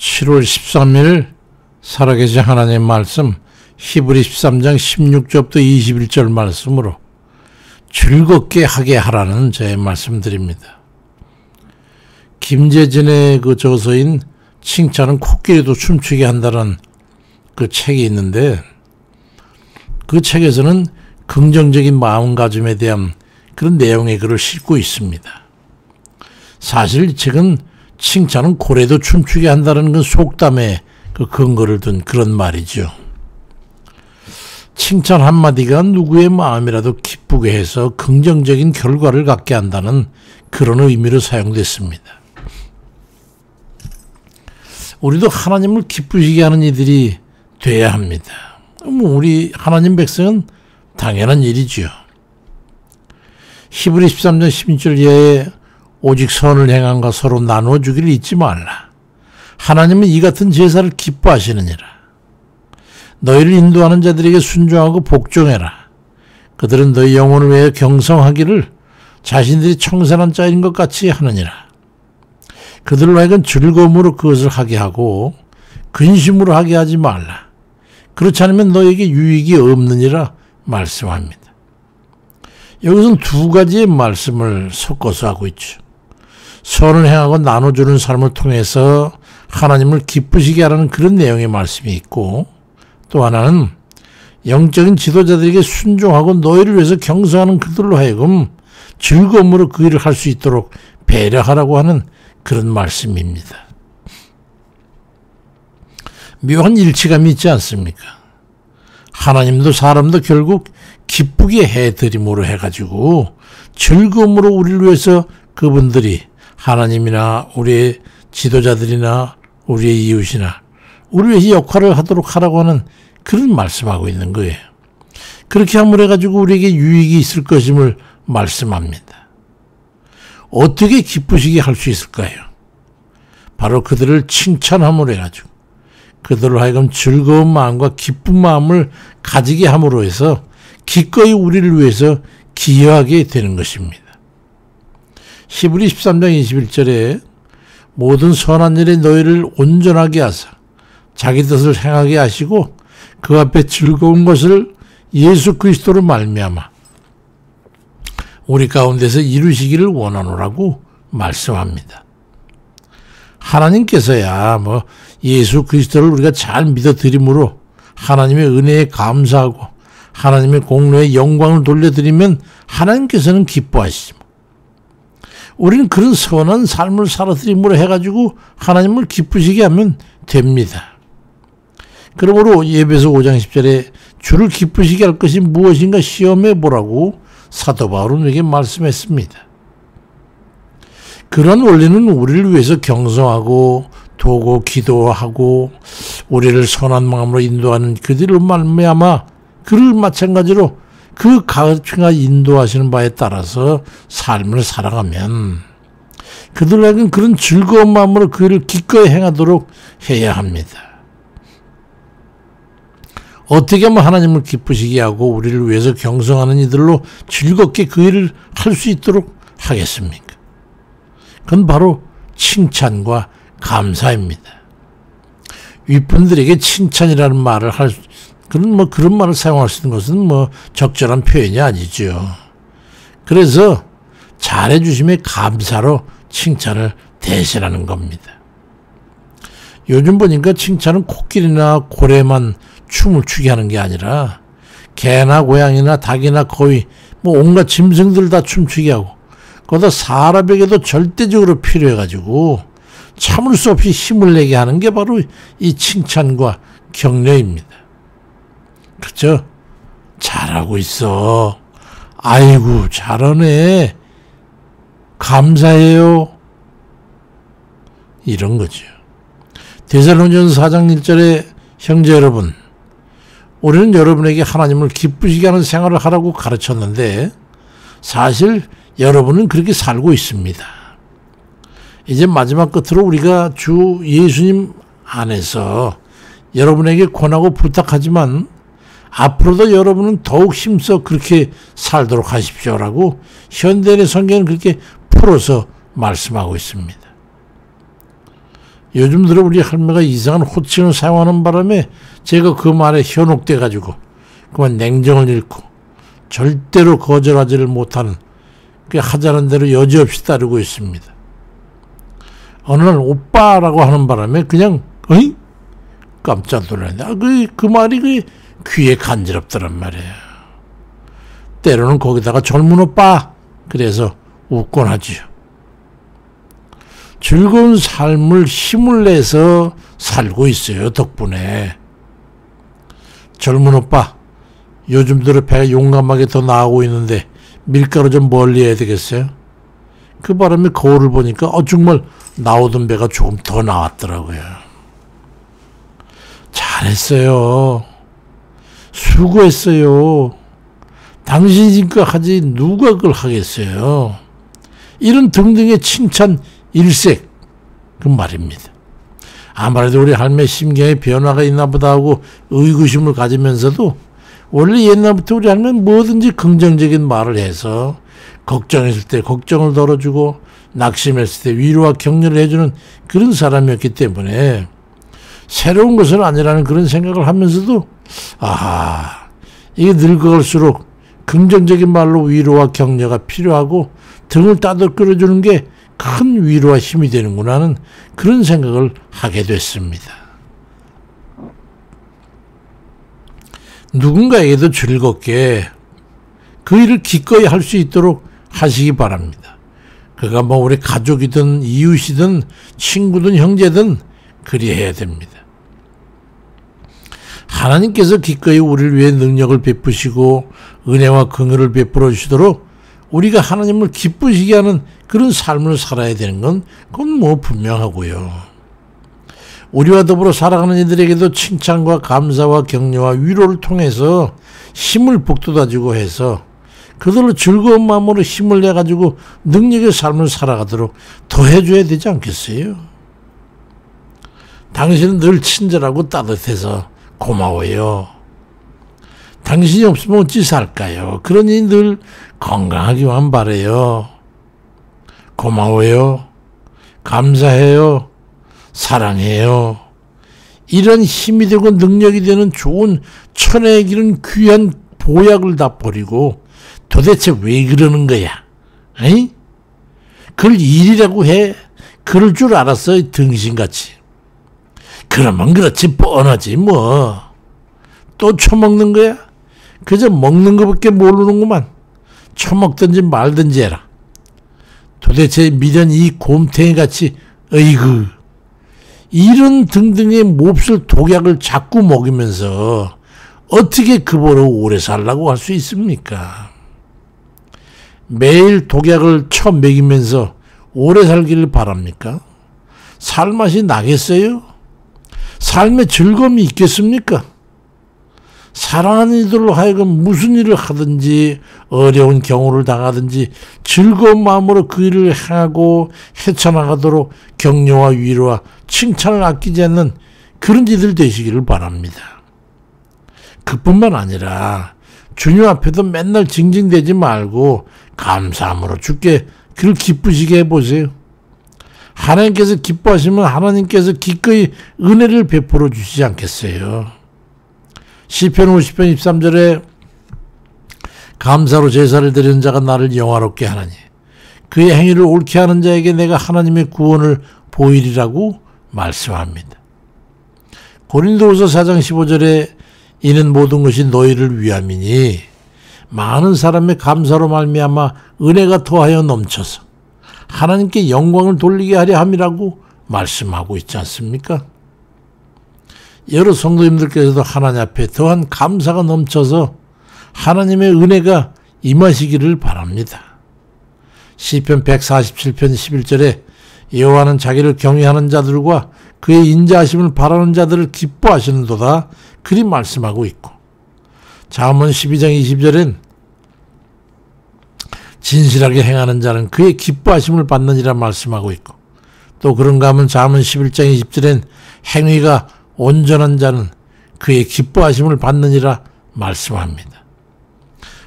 7월 13일 살아계신 하나님의 말씀 히브리 13장 16절부터 21절 말씀으로 즐겁게 하게 하라는 제 말씀드립니다. 김재진의 그 저서인 칭찬은 코끼리도 춤추게 한다는 그 책이 있는데, 그 책에서는 긍정적인 마음가짐에 대한 그런 내용의 글을 싣고 있습니다. 사실 이 책은 칭찬은 고래도 춤추게 한다는 그 속담에 그 근거를 둔 그런 말이죠. 칭찬 한마디가 누구의 마음이라도 기쁘게 해서 긍정적인 결과를 갖게 한다는 그런 의미로 사용됐습니다. 우리도 하나님을 기쁘시게 하는 이들이 돼야 합니다. 우리 하나님 백성은 당연한 일이죠. 히브리 13장 16절 이하에 오직 선을 행함과 서로 나누어 주기를 잊지 말라. 하나님은 이 같은 제사를 기뻐하시느니라. 너희를 인도하는 자들에게 순종하고 복종해라. 그들은 너희 영혼을 위하여 경성하기를 자신들이 청산한 자인 것 같이 하느니라. 그들로 하여금 즐거움으로 그것을 하게 하고 근심으로 하게 하지 말라. 그렇지 않으면 너에게 유익이 없느니라 말씀합니다. 여기서는 두 가지의 말씀을 섞어서 하고 있죠. 선을 행하고 나눠주는 삶을 통해서 하나님을 기쁘시게 하라는 그런 내용의 말씀이 있고, 또 하나는 영적인 지도자들에게 순종하고 너희를 위해서 경성하는 그들로 하여금 즐거움으로 그 일을 할 수 있도록 배려하라고 하는 그런 말씀입니다. 묘한 일치감이 있지 않습니까? 하나님도 사람도 결국 기쁘게 해드림으로 해가지고 즐거움으로 우리를 위해서 그분들이 하나님이나 우리의 지도자들이나 우리의 이웃이나 우리 위해서 역할을 하도록 하라고 하는 그런 말씀하고 있는 거예요. 그렇게 함으로 해가지고 우리에게 유익이 있을 것임을 말씀합니다. 어떻게 기쁘시게 할 수 있을까요? 바로 그들을 칭찬함으로 해가지고 그들로 하여금 즐거운 마음과 기쁜 마음을 가지게 함으로 해서 기꺼이 우리를 위해서 기여하게 되는 것입니다. 히브리 13장 21절에 모든 선한 일에 너희를 온전하게 하사 자기 뜻을 행하게 하시고 그 앞에 즐거운 것을 예수 그리스도로 말미암아 우리 가운데서 이루시기를 원하노라고 말씀합니다. 하나님께서야 예수 그리스도를 우리가 잘 믿어드림으로 하나님의 은혜에 감사하고 하나님의 공로에 영광을 돌려드리면 하나님께서는 기뻐하시지. 우리는 그런 선한 삶을 살아드림으로 해가지고 하나님을 기쁘시게 하면 됩니다. 그러므로 에베소 5장 10절에 주를 기쁘시게 할 것이 무엇인가 시험해 보라고 사도 바울은 우리에게 말씀했습니다. 그런 원리는 우리를 위해서 경성하고 도고 기도하고 우리를 선한 마음으로 인도하는 그들을 말미암아 그를 마찬가지로 그 가르침과 인도하시는 바에 따라서 삶을 살아가면 그들에게는 그런 즐거운 마음으로 그 일을 기꺼이 행하도록 해야 합니다. 어떻게 하면 하나님을 기쁘시게 하고 우리를 위해서 경성하는 이들로 즐겁게 그 일을 할 수 있도록 하겠습니까? 그건 바로 칭찬과 감사입니다. 윗분들에게 칭찬이라는 말을 그런 말을 사용할 수 있는 것은 적절한 표현이 아니죠. 그래서 잘해주심에 감사로 칭찬을 대신하는 겁니다. 요즘 보니까 칭찬은 코끼리나 고래만 춤을 추게 하는 게 아니라 개나 고양이나 닭이나 거위 온갖 짐승들 다 춤추게 하고 거기다 사람에게도 절대적으로 필요해가지고 참을 수 없이 힘을 내게 하는 게 바로 이 칭찬과 격려입니다. 그렇죠? 잘하고 있어. 아이고 잘하네. 감사해요. 이런 거죠. 데살로니가서 4장 1절에 형제 여러분, 우리는 여러분에게 하나님을 기쁘시게 하는 생활을 하라고 가르쳤는데 사실 여러분은 그렇게 살고 있습니다. 이제 마지막 끝으로 우리가 주 예수님 안에서 여러분에게 권하고 부탁하지만 앞으로도 여러분은 더욱 힘써 그렇게 살도록 하십시오라고 현대인의 성경은 그렇게 풀어서 말씀하고 있습니다. 요즘 들어 우리 할매가 이상한 호칭을 사용하는 바람에 제가 그 말에 현혹돼 가지고 그만 냉정을 잃고 절대로 거절하지를 못하는, 그 하자는 대로 여지없이 따르고 있습니다. 어느 날 오빠라고 하는 바람에 그냥 어이? 깜짝 놀랐는데 그 말이 귀에 간지럽더란 말이에요. 때로는 거기다가 젊은 오빠 그래서 웃곤 하지요. 즐거운 삶을 힘을 내서 살고 있어요. 덕분에. 젊은 오빠, 요즘 들어 배가 용감하게 더 나오고 있는데 밀가루 좀 멀리 해야 되겠어요? 그 바람에 거울을 보니까 정말 나오던 배가 조금 더 나왔더라고요. 잘했어요. 수고했어요. 당신이니까 하지 누가 그걸 하겠어요. 이런 등등의 칭찬 일색, 그 말입니다. 아무래도 우리 할매 심경에 변화가 있나 보다 하고 의구심을 가지면서도 원래 옛날부터 우리 할매는 뭐든지 긍정적인 말을 해서 걱정했을 때 걱정을 덜어주고 낙심했을 때 위로와 격려를 해주는 그런 사람이었기 때문에 새로운 것은 아니라는 그런 생각을 하면서도 이게 늙어갈수록 긍정적인 말로 위로와 격려가 필요하고 등을 따뜻거려주는 게 큰 위로와 힘이 되는구나 하는 그런 생각을 하게 됐습니다. 누군가에게도 즐겁게 그 일을 기꺼이 할 수 있도록 하시기 바랍니다. 그가 뭐 우리 가족이든 이웃이든 친구든 형제든 그리해야 됩니다. 하나님께서 기꺼이 우리를 위해 능력을 베푸시고 은혜와 긍휼을 베풀어 주시도록 우리가 하나님을 기쁘시게 하는 그런 삶을 살아야 되는 건 그건 뭐 분명하고요. 우리와 더불어 살아가는 이들에게도 칭찬과 감사와 격려와 위로를 통해서 힘을 북돋아주고 해서 그들로 즐거운 마음으로 힘을 내가지고 능력의 삶을 살아가도록 더 해줘야 되지 않겠어요? 당신은 늘 친절하고 따뜻해서 고마워요. 당신이 없으면 어찌 살까요? 그러니 늘 건강하기만 바라요. 고마워요. 감사해요. 사랑해요. 이런 힘이 되고 능력이 되는 좋은 천혜에 기른 귀한 보약을 다 버리고 도대체 왜 그러는 거야? 에이? 그걸 일이라고 해. 그럴 줄 알았어, 등신같이. 그러면 그렇지 뻔하지 뭐. 또 처먹는 거야? 그저 먹는 것밖에 모르는구만. 처먹든지 말든지 해라. 도대체 미련 이 곰탱이같이 어이구 이런 등등의 몹쓸 독약을 자꾸 먹이면서 어떻게 그보로 오래 살라고 할 수 있습니까? 매일 독약을 처먹이면서 오래 살기를 바랍니까? 살맛이 나겠어요? 삶의 즐거움이 있겠습니까? 사랑하는 이들로 하여금 무슨 일을 하든지 어려운 경우를 당하든지 즐거운 마음으로 그 일을 행하고 헤쳐나가도록 격려와 위로와 칭찬을 아끼지 않는 그런 이들 되시기를 바랍니다. 그뿐만 아니라 주님 앞에도 맨날 징징대지 말고 감사함으로 주께 그를 기쁘시게 해보세요. 하나님께서 기뻐하시면 하나님께서 기꺼이 은혜를 베풀어 주시지 않겠어요? 시편 50편 23절에 감사로 제사를 드리는 자가 나를 영화롭게 하나니 그의 행위를 옳게 하는 자에게 내가 하나님의 구원을 보이리라고 말씀합니다. 고린도후서 4장 15절에 이는 모든 것이 너희를 위함이니 많은 사람의 감사로 말미암아 은혜가 더하여 넘쳐서 하나님께 영광을 돌리게 하려 함이라고 말씀하고 있지 않습니까? 여러 성도님들께서도 하나님 앞에 더한 감사가 넘쳐서 하나님의 은혜가 임하시기를 바랍니다. 시편 147편 11절에 여호와는 자기를 경외하는 자들과 그의 인자하심을 바라는 자들을 기뻐하시는도다 그리 말씀하고 있고, 잠언 12장 20절엔 진실하게 행하는 자는 그의 기뻐하심을 받느니라 말씀하고 있고, 또 그런가 하면 잠언 11장 20절엔 행위가 온전한 자는 그의 기뻐하심을 받느니라 말씀합니다.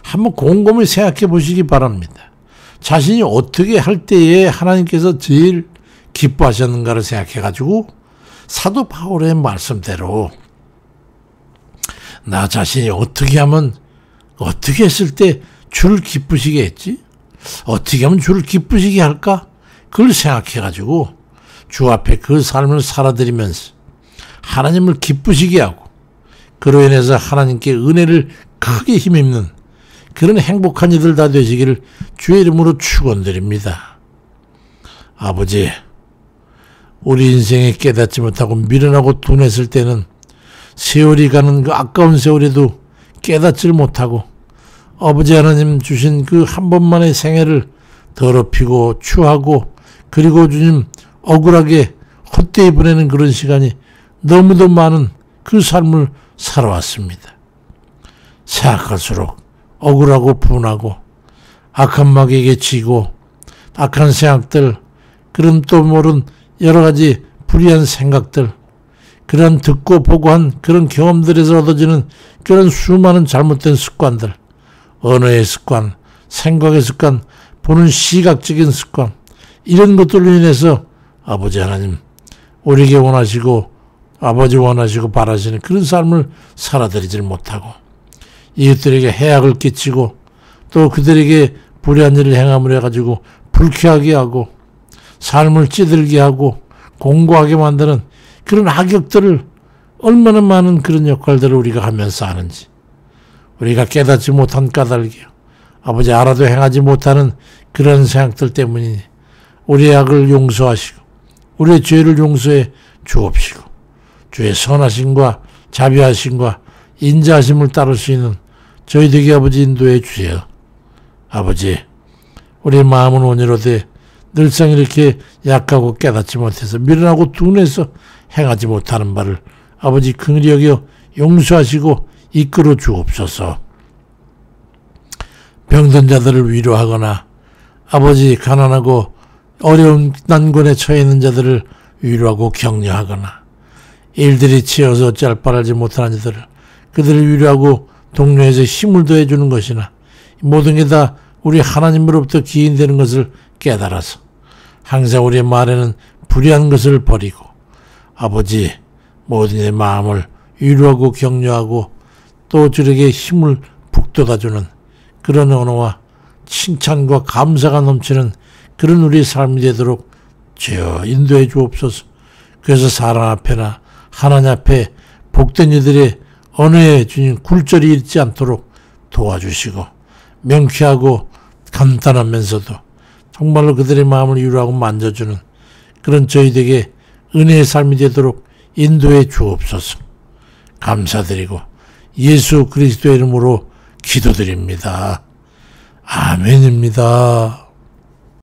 한번 곰곰이 생각해 보시기 바랍니다. 자신이 어떻게 할 때에 하나님께서 제일 기뻐하셨는가를 생각해가지고 사도 바울의 말씀대로 나 자신이 어떻게 하면, 어떻게 했을 때 주를 기쁘시게 했지? 어떻게 하면 주를 기쁘시게 할까? 그걸 생각해가지고 주 앞에 그 삶을 살아드리면서 하나님을 기쁘시게 하고, 그로 인해서 하나님께 은혜를 크게 힘입는 그런 행복한 이들 다 되시기를 주의 이름으로 축원드립니다. 아버지, 우리 인생에 깨닫지 못하고 미련하고 둔했을 때는 세월이 가는 그 아까운 세월에도 깨닫지를 못하고 아버지 하나님 주신 그 한 번만의 생애를 더럽히고 추하고, 그리고 주님 억울하게 헛되이 보내는 그런 시간이 너무도 많은 그 삶을 살아왔습니다. 생각할수록 억울하고 분하고 악한 마귀에게 지고 악한 생각들, 그런 또 모른 여러 가지 불의한 생각들, 그런 듣고 보고 한 그런 경험들에서 얻어지는 그런 수많은 잘못된 습관들, 언어의 습관, 생각의 습관, 보는 시각적인 습관, 이런 것들로 인해서 아버지 하나님 우리에게 원하시고 아버지 원하시고 바라시는 그런 삶을 살아드리질 못하고 이웃들에게 해악을 끼치고 또 그들에게 불의한 일을 행함으로 해가지고 불쾌하게 하고 삶을 찌들게 하고 공고하게 만드는 그런 악역들을, 얼마나 많은 그런 역할들을 우리가 하면서 하는지, 우리가 깨닫지 못한 까닭이요, 아버지 알아도 행하지 못하는 그런 생각들 때문이니 우리의 악을 용서하시고 우리의 죄를 용서해 주옵시고 주의 선하심과 자비하심과 인자하심을 따를 수 있는 저희 되게 아버지 인도해 주세요. 아버지, 우리의 마음은 온유로되 늘상 이렇게 약하고 깨닫지 못해서 미련하고 둔해서 행하지 못하는 바를 아버지 긍휼히 여겨 용서하시고 이끌어 주옵소서. 병든 자들을 위로하거나 아버지 가난하고 어려운 난관에 처해 있는 자들을 위로하고 격려하거나 일들이 치여서 어찌할 바를 알지 못하는 자들을 그들을 위로하고 동료에서 힘을 더해주는 것이나 모든 게 다 우리 하나님으로부터 기인되는 것을 깨달아서 항상 우리의 말에는 불의한 것을 버리고 아버지 모든 의 마음을 위로하고 격려하고 또 저에게 힘을 북돋아주는 그런 언어와 칭찬과 감사가 넘치는 그런 우리의 삶이 되도록 주여 인도해 주옵소서. 그래서 사람 앞에나 하나님 앞에 복된 이들의 언어에 주님 굴절이 있지 않도록 도와주시고 명쾌하고 간단하면서도 정말로 그들의 마음을 위로하고 만져주는 그런 저희에게 은혜의 삶이 되도록 인도해 주옵소서. 감사드리고 예수 그리스도의 이름으로 기도드립니다. 아멘입니다.